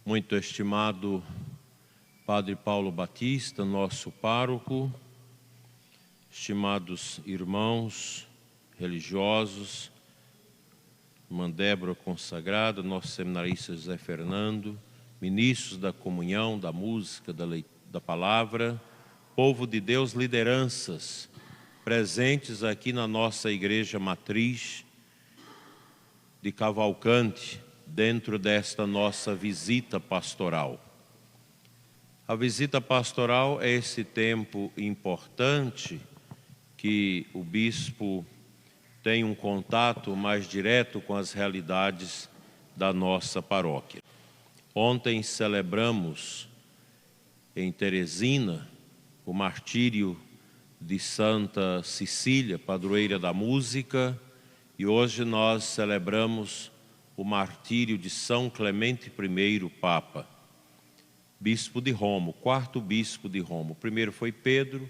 Muito estimado Padre Paulo Batista, nosso pároco, estimados irmãos religiosos, irmã Débora consagrada, nosso seminarista José Fernando, ministros da comunhão, da música, da palavra, povo de Deus, lideranças presentes aqui na nossa igreja matriz de Cavalcante, dentro desta nossa visita pastoral. A visita pastoral é esse tempo importante que o bispo tem um contato mais direto com as realidades da nossa paróquia. Ontem celebramos em Teresina o martírio de Santa Cecília, padroeira da música, e hoje nós celebramos o martírio de São Clemente I, Papa, bispo de Roma, o quarto bispo de Roma. O primeiro foi Pedro,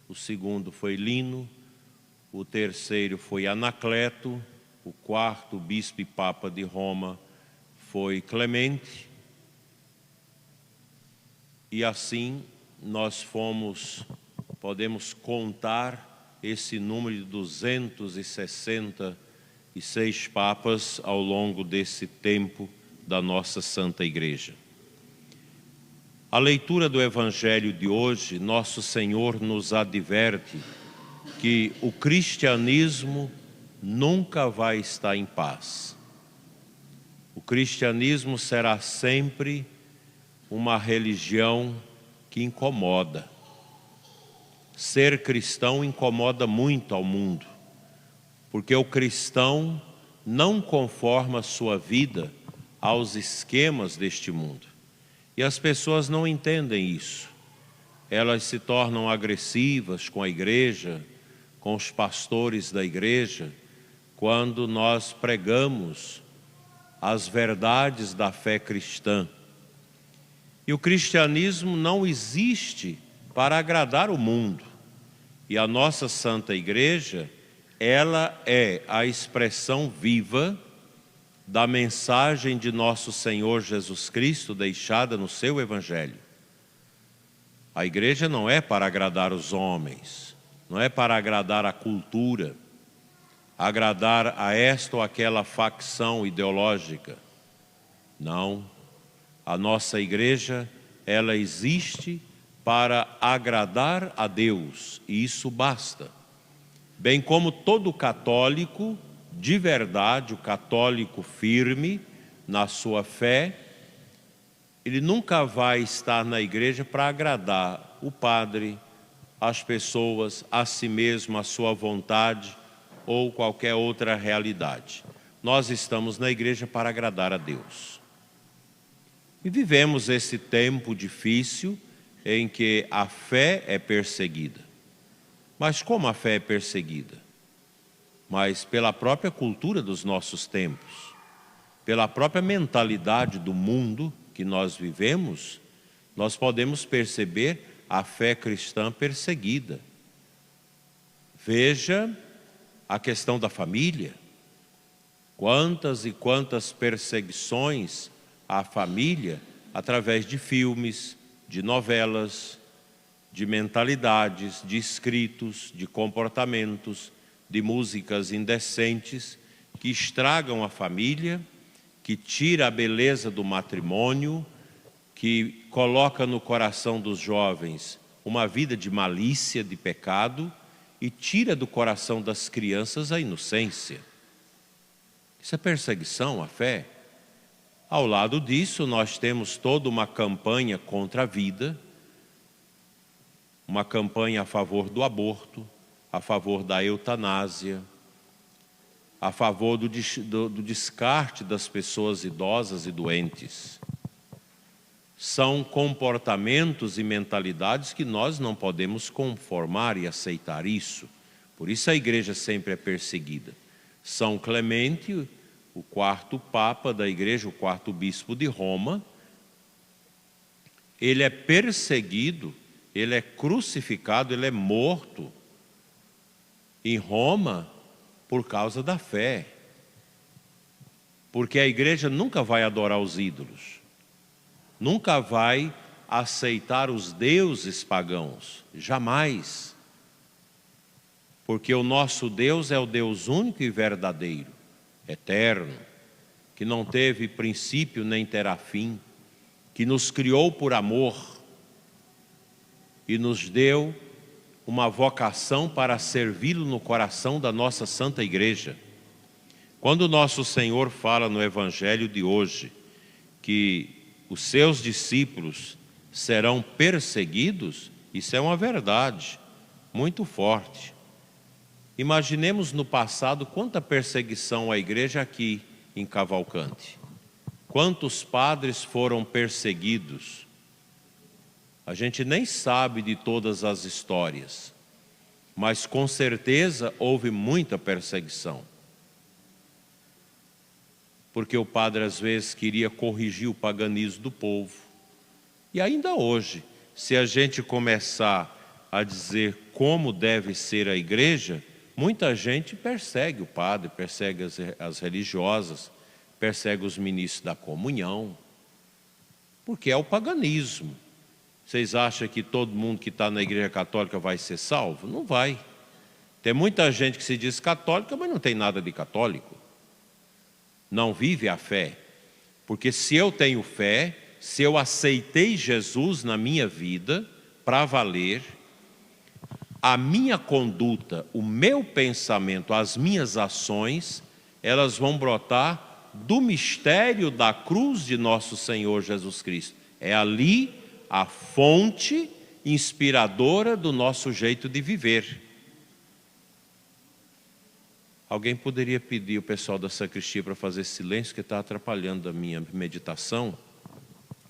o segundo foi Lino, o terceiro foi Anacleto, o quarto bispo e Papa de Roma foi Clemente. E assim nós podemos contar esse número de 266 papas ao longo desse tempo da nossa Santa Igreja. A leitura do Evangelho de hoje, Nosso Senhor nos adverte que o cristianismo nunca vai estar em paz. O cristianismo será sempre uma religião que incomoda. Ser cristão incomoda muito ao mundo, porque o cristão não conforma sua vida aos esquemas deste mundo. E as pessoas não entendem isso. Elas se tornam agressivas com a igreja, com os pastores da igreja, quando nós pregamos as verdades da fé cristã. E o cristianismo não existe para agradar o mundo. E a nossa Santa Igreja, ela é a expressão viva da mensagem de nosso Senhor Jesus Cristo deixada no seu Evangelho. A igreja não é para agradar os homens, não é para agradar a cultura, agradar a esta ou aquela facção ideológica. Não, a nossa igreja, ela existe para agradar a Deus, e isso basta. Bem como todo católico, de verdade, o católico firme na sua fé, ele nunca vai estar na igreja para agradar o padre, as pessoas, a si mesmo, a sua vontade ou qualquer outra realidade. Nós estamos na igreja para agradar a Deus. E vivemos esse tempo difícil em que a fé é perseguida. Mas como a fé é perseguida? Mas pela própria cultura dos nossos tempos, pela própria mentalidade do mundo que nós vivemos, nós podemos perceber a fé cristã perseguida. Veja a questão da família. Quantas e quantas perseguições à família através de filmes, de novelas, de mentalidades, de escritos, de comportamentos, de músicas indecentes que estragam a família, que tira a beleza do matrimônio, que coloca no coração dos jovens uma vida de malícia, de pecado, e tira do coração das crianças a inocência. Isso é perseguição à fé. Ao lado disso, nós temos toda uma campanha contra a vida, uma campanha a favor do aborto, a favor da eutanásia, a favor do descarte das pessoas idosas e doentes. São comportamentos e mentalidades que nós não podemos conformar e aceitar isso. Por isso a igreja sempre é perseguida. São Clemente, o quarto Papa da igreja, o quarto bispo de Roma, ele é perseguido, ele é crucificado, ele é morto em Roma por causa da fé. Porque a igreja nunca vai adorar os ídolos. nunca vai aceitar os deuses pagãos, jamais. Porque o nosso Deus é o Deus único e verdadeiro, eterno, que não teve princípio nem terá fim, que nos criou por amor e nos deu uma vocação para servi-lo no coração da nossa Santa Igreja. Quando o nosso Senhor fala no Evangelho de hoje que os seus discípulos serão perseguidos, isso é uma verdade muito forte. Imaginemos no passado quanta perseguição à igreja aqui em Cavalcante. Quantos padres foram perseguidos? A gente nem sabe de todas as histórias, mas com certeza houve muita perseguição. Porque o padre às vezes queria corrigir o paganismo do povo. E ainda hoje, se a gente começar a dizer como deve ser a igreja, muita gente persegue o padre, persegue as religiosas, persegue os ministros da comunhão, porque é o paganismo. Vocês acham que todo mundo que está na igreja católica vai ser salvo? Não vai. Tem muita gente que se diz católica, mas não tem nada de católico. Não vive a fé. Porque se eu tenho fé, se eu aceitei Jesus na minha vida, para valer, a minha conduta, o meu pensamento, as minhas ações, elas vão brotar do mistério da cruz de nosso Senhor Jesus Cristo. É ali a fonte inspiradora do nosso jeito de viver. Alguém poderia pedir o pessoal da sacristia para fazer silêncio, que está atrapalhando a minha meditação?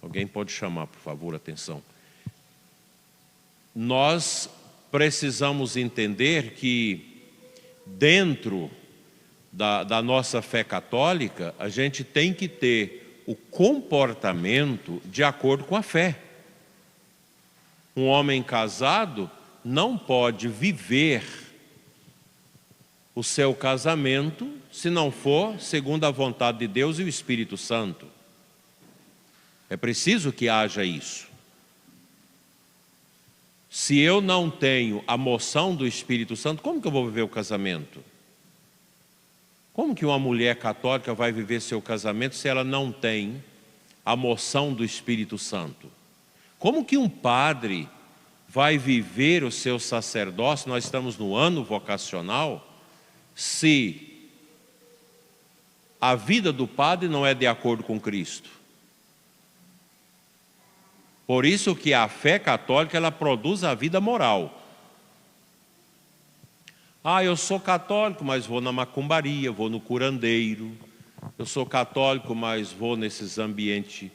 Alguém pode chamar, por favor, atenção. Nós precisamos entender que dentro da nossa fé católica, a gente tem que ter o comportamento de acordo com a fé. Um homem casado não pode viver o seu casamento se não for segundo a vontade de Deus e o Espírito Santo. É preciso que haja isso. Se eu não tenho a moção do Espírito Santo, como que eu vou viver o casamento? Como que uma mulher católica vai viver seu casamento se ela não tem a moção do Espírito Santo? Como que um padre vai viver o seu sacerdócio? Nós estamos no ano vocacional. Se a vida do padre não é de acordo com Cristo. Por isso que a fé católica, ela produz a vida moral. Ah, eu sou católico, mas vou na macumbaria, vou no curandeiro. Eu sou católico, mas vou nesses ambientes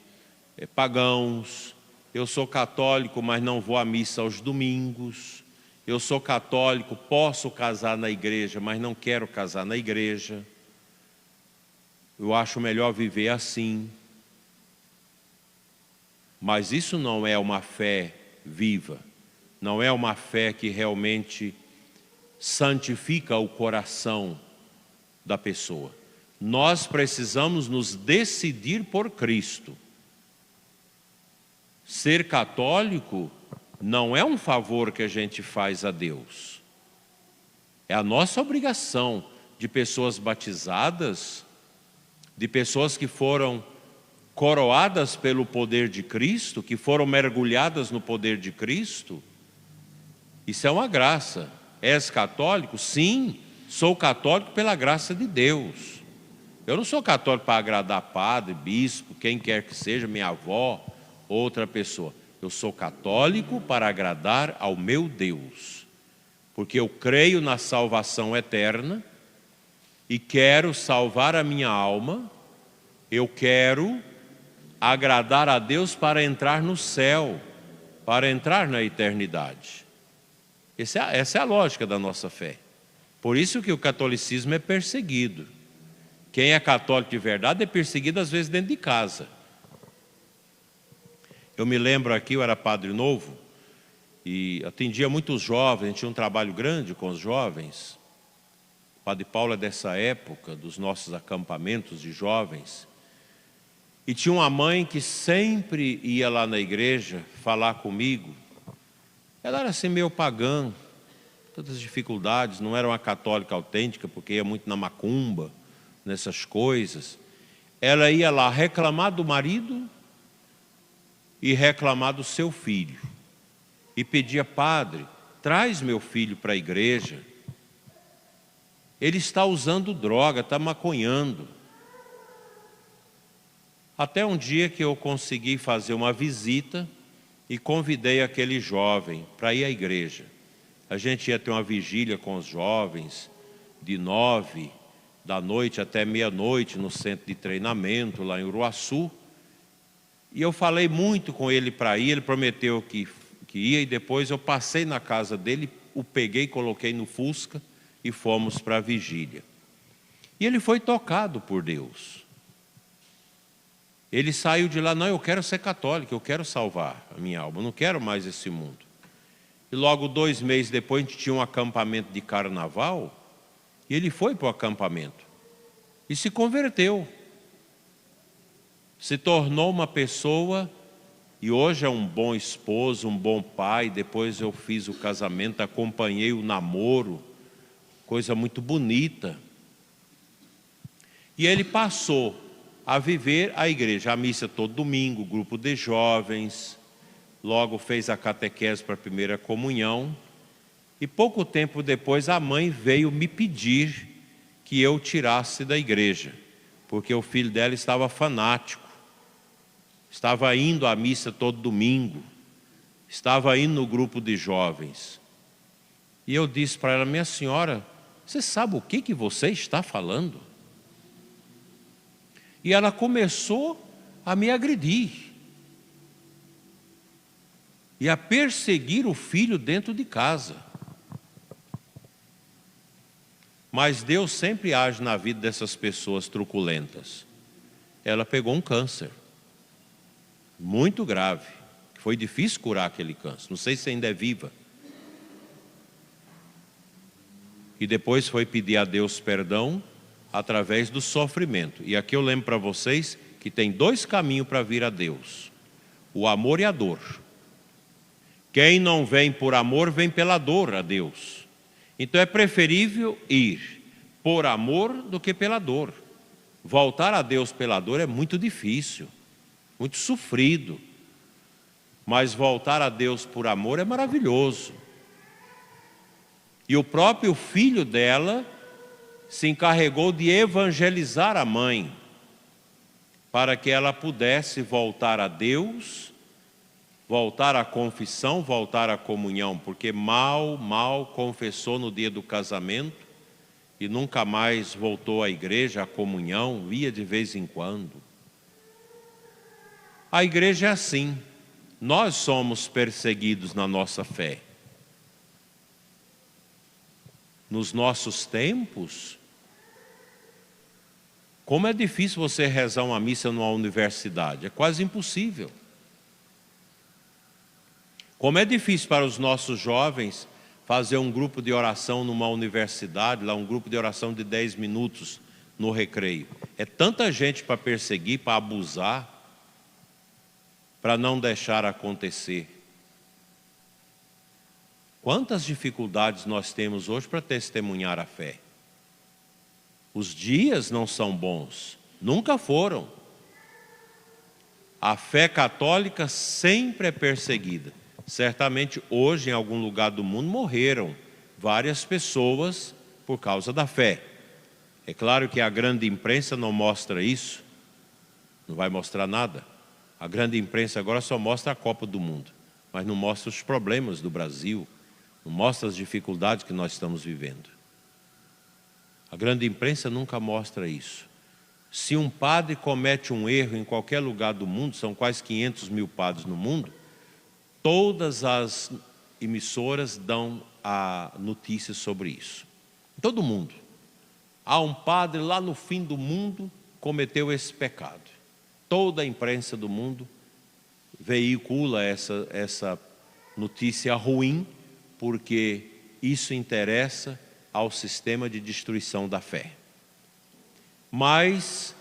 pagãos. Eu sou católico, mas não vou à missa aos domingos. Eu sou católico, posso casar na igreja, mas não quero casar na igreja. Eu acho melhor viver assim. Mas isso não é uma fé viva. Não é uma fé que realmente santifica o coração da pessoa. Nós precisamos nos decidir por Cristo. Ser católico não é um favor que a gente faz a Deus. É a nossa obrigação de pessoas batizadas, de pessoas que foram coroadas pelo poder de Cristo, que foram mergulhadas no poder de Cristo. Isso é uma graça. És católico? Sim, sou católico pela graça de Deus. Eu não sou católico para agradar padre, bispo, quem quer que seja, minha avó, outra pessoa. Eu sou católico para agradar ao meu Deus, porque eu creio na salvação eterna e quero salvar a minha alma. Eu quero agradar a Deus para entrar no céu, para entrar na eternidade. Essa é a lógica da nossa fé. Por isso que o catolicismo é perseguido. Quem é católico de verdade é perseguido às vezes dentro de casa. Eu me lembro aqui, eu era padre novo e atendia muitos jovens, a gente tinha um trabalho grande com os jovens. O padre Paulo é dessa época, dos nossos acampamentos de jovens. E tinha uma mãe que sempre ia lá na igreja falar comigo. Ela era assim meio pagã, todas as dificuldades, não era uma católica autêntica, porque ia muito na macumba, nessas coisas. Ela ia lá reclamar do marido e reclamar do seu filho. E pedia: padre, traz meu filho para a igreja. Ele está usando droga, está maconhando. Até um dia que eu consegui fazer uma visita e convidei aquele jovem para ir à igreja. A gente ia ter uma vigília com os jovens, de 9 da noite até meia-noite, no centro de treinamento, lá em Uruaçu. E eu falei muito com ele para ir, ele prometeu que ia, e depois eu passei na casa dele, o peguei, coloquei no Fusca e fomos para a vigília. E ele foi tocado por Deus. Ele saiu de lá: não, eu quero ser católico, eu quero salvar a minha alma, eu não quero mais esse mundo. E logo 2 meses depois a gente tinha um acampamento de carnaval, e ele foi para o acampamento e se converteu. Se tornou uma pessoa, e hoje é um bom esposo, um bom pai. Depois eu fiz o casamento, acompanhei o namoro, coisa muito bonita. E ele passou a viver a igreja, a missa todo domingo, grupo de jovens, logo fez a catequese para a primeira comunhão. E pouco tempo depois a mãe veio me pedir que eu tirasse da igreja, porque o filho dela estava fanático, estava indo à missa todo domingo, estava indo no grupo de jovens. E eu disse para ela: minha senhora, você sabe o que você está falando? E ela começou a me agredir e a perseguir o filho dentro de casa. Mas Deus sempre age na vida dessas pessoas truculentas. Ela pegou um câncer muito grave, que foi difícil curar aquele câncer, não sei se ainda é viva. E depois foi pedir a Deus perdão através do sofrimento. E aqui eu lembro para vocês que tem 2 caminhos para vir a Deus: o amor e a dor. Quem não vem por amor, vem pela dor a Deus. Então é preferível ir por amor do que pela dor. Voltar a Deus pela dor é muito difícil, muito sofrido. Mas voltar a Deus por amor é maravilhoso. E o próprio filho dela se encarregou de evangelizar a mãe, para que ela pudesse voltar a Deus, voltar à confissão, voltar à comunhão, porque mal confessou no dia do casamento e nunca mais voltou à igreja, à comunhão, ia de vez em quando. A igreja é assim, nós somos perseguidos na nossa fé. Nos nossos tempos, como é difícil você rezar uma missa numa universidade, é quase impossível. Como é difícil para os nossos jovens fazer um grupo de oração numa universidade, lá um grupo de oração de 10 minutos no recreio. É tanta gente para perseguir, para abusar, para não deixar acontecer. Quantas dificuldades nós temos hoje para testemunhar a fé? Os dias não são bons, nunca foram. A fé católica sempre é perseguida. Certamente hoje, em algum lugar do mundo, morreram várias pessoas por causa da fé. É claro que a grande imprensa não mostra isso, não vai mostrar nada. A grande imprensa agora só mostra a Copa do Mundo, mas não mostra os problemas do Brasil, não mostra as dificuldades que nós estamos vivendo. A grande imprensa nunca mostra isso. Se um padre comete um erro em qualquer lugar do mundo, são quase 500 mil padres no mundo, todas as emissoras dão a notícia sobre isso. Todo mundo. Há um padre lá no fim do mundo cometeu esse pecado. Toda a imprensa do mundo veicula essa notícia ruim, porque isso interessa ao sistema de destruição da fé. Mas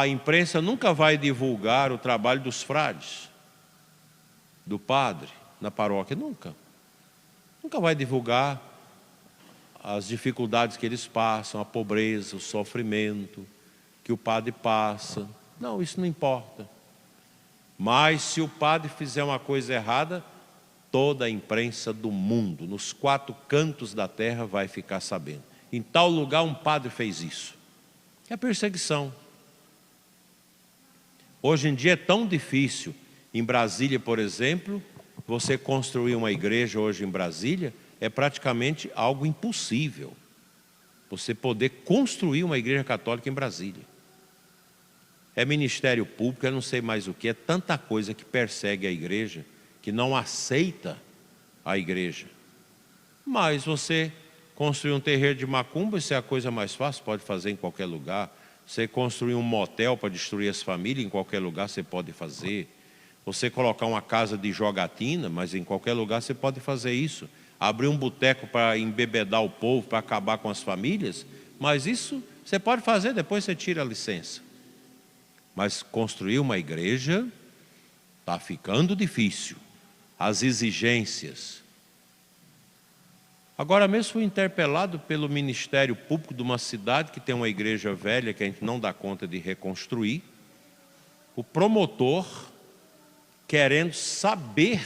a imprensa nunca vai divulgar o trabalho dos frades, do padre na paróquia, nunca. Nunca vai divulgar as dificuldades que eles passam, a pobreza, o sofrimento que o padre passa. Não, isso não importa. Mas se o padre fizer uma coisa errada, toda a imprensa do mundo, nos 4 cantos da terra, vai ficar sabendo. Em tal lugar um padre fez isso. É perseguição. Hoje em dia é tão difícil. Em Brasília, por exemplo, você construir uma igreja hoje em Brasília é praticamente algo impossível. Você poder construir uma igreja católica em Brasília. É ministério público, eu não sei mais o que, é tanta coisa que persegue a igreja, que não aceita a igreja. Mas você construir um terreiro de macumba, isso é a coisa mais fácil, pode fazer em qualquer lugar. Você construir um motel para destruir as famílias, em qualquer lugar você pode fazer. Você colocar uma casa de jogatina, mas em qualquer lugar você pode fazer isso. Abrir um boteco para embebedar o povo, para acabar com as famílias, mas isso você pode fazer, depois você tira a licença. Mas construir uma igreja está ficando difícil. As exigências. Agora mesmo fui interpelado pelo Ministério Público de uma cidade que tem uma igreja velha que a gente não dá conta de reconstruir. O promotor querendo saber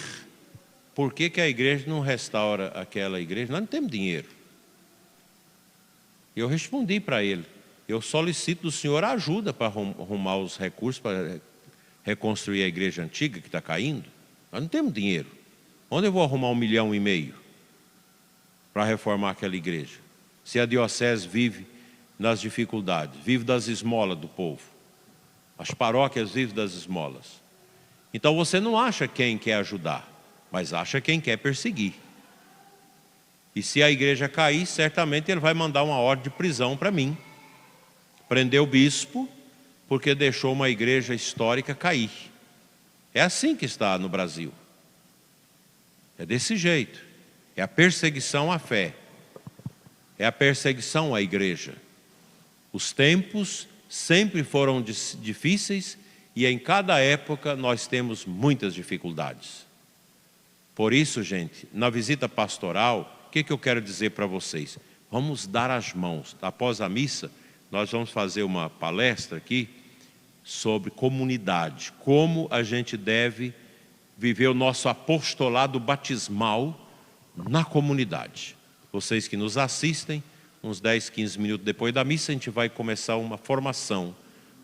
por que a igreja não restaura aquela igreja. Nós não temos dinheiro. Eu respondi para ele, eu solicito do senhor ajuda para arrumar os recursos para reconstruir a igreja antiga que está caindo. Nós não temos dinheiro. Onde eu vou arrumar 1,5 milhão para reformar aquela igreja? Se a diocese vive nas dificuldades, vive das esmolas do povo. As paróquias vivem das esmolas. Então você não acha quem quer ajudar, mas acha quem quer perseguir. E se a igreja cair, certamente ele vai mandar uma ordem de prisão para mim. Prender o bispo, porque deixou uma igreja histórica cair. É assim que está no Brasil. É desse jeito. É a perseguição à fé. É a perseguição à igreja. Os tempos sempre foram difíceis e em cada época nós temos muitas dificuldades. Por isso, gente, na visita pastoral, o que eu quero dizer para vocês? Vamos dar as mãos. Após a missa, nós vamos fazer uma palestra aqui sobre comunidade. Como a gente deve viver o nosso apostolado batismal na comunidade. Vocês que nos assistem, uns 10, 15 minutos depois da missa, a gente vai começar uma formação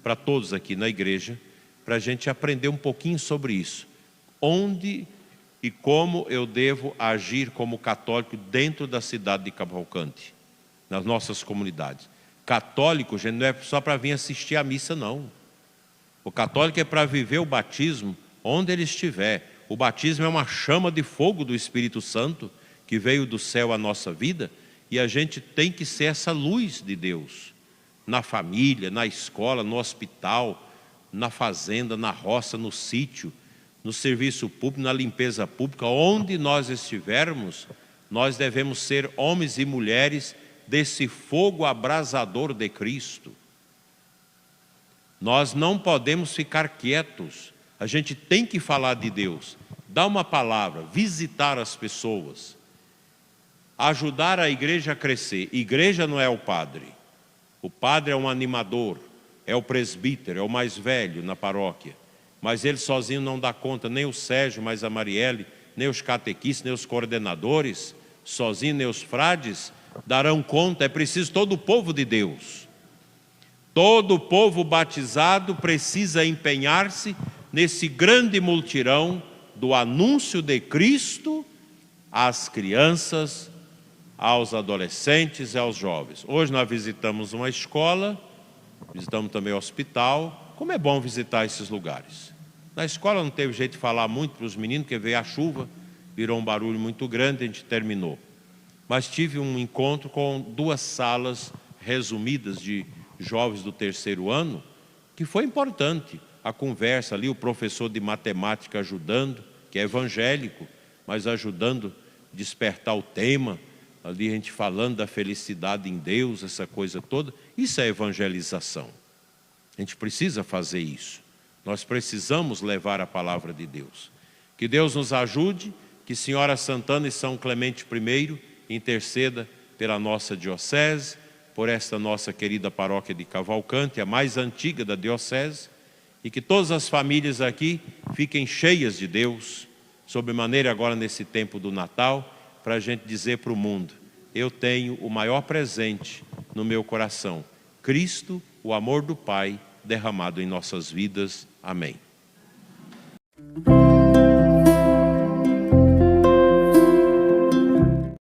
para todos aqui na igreja, para a gente aprender um pouquinho sobre isso. Onde e como eu devo agir como católico dentro da cidade de Cavalcante, nas nossas comunidades. Católico, gente, não é só para vir assistir a missa, não. O católico é para viver o batismo onde ele estiver. O batismo é uma chama de fogo do Espírito Santo que veio do céu à nossa vida e a gente tem que ser essa luz de Deus. Na família, na escola, no hospital, na fazenda, na roça, no sítio, no serviço público, na limpeza pública, onde nós estivermos, nós devemos ser homens e mulheres desse fogo abrasador de Cristo. Nós não podemos ficar quietos, a gente tem que falar de Deus, dar uma palavra, visitar as pessoas, ajudar a igreja a crescer. Igreja não é o padre é um animador, é o presbítero, é o mais velho na paróquia, mas ele sozinho não dá conta, nem o Sérgio, mais a Marielle, nem os catequistas, nem os coordenadores, sozinho, nem os frades, darão conta. É preciso todo o povo de Deus. Todo o povo batizado precisa empenhar-se nesse grande multirão do anúncio de Cristo às crianças, aos adolescentes e aos jovens. Hoje nós visitamos uma escola, visitamos também o hospital. Como é bom visitar esses lugares. Na escola não teve jeito de falar muito para os meninos, porque veio a chuva, virou um barulho muito grande, a gente terminou. Mas tive um encontro com 2 salas resumidas de jovens do 3º ano, que foi importante. A conversa ali, o professor de matemática ajudando, que é evangélico, mas ajudando a despertar o tema, ali a gente falando da felicidade em Deus, essa coisa toda. Isso é evangelização. A gente precisa fazer isso. Nós precisamos levar a palavra de Deus. Que Deus nos ajude, que Senhora Santana e São Clemente I interceda pela nossa diocese, por esta nossa querida paróquia de Cavalcante, a mais antiga da diocese, e que todas as famílias aqui fiquem cheias de Deus, sobremaneira agora nesse tempo do Natal, para a gente dizer para o mundo: eu tenho o maior presente no meu coração, Cristo, o amor do Pai derramado em nossas vidas. Amém.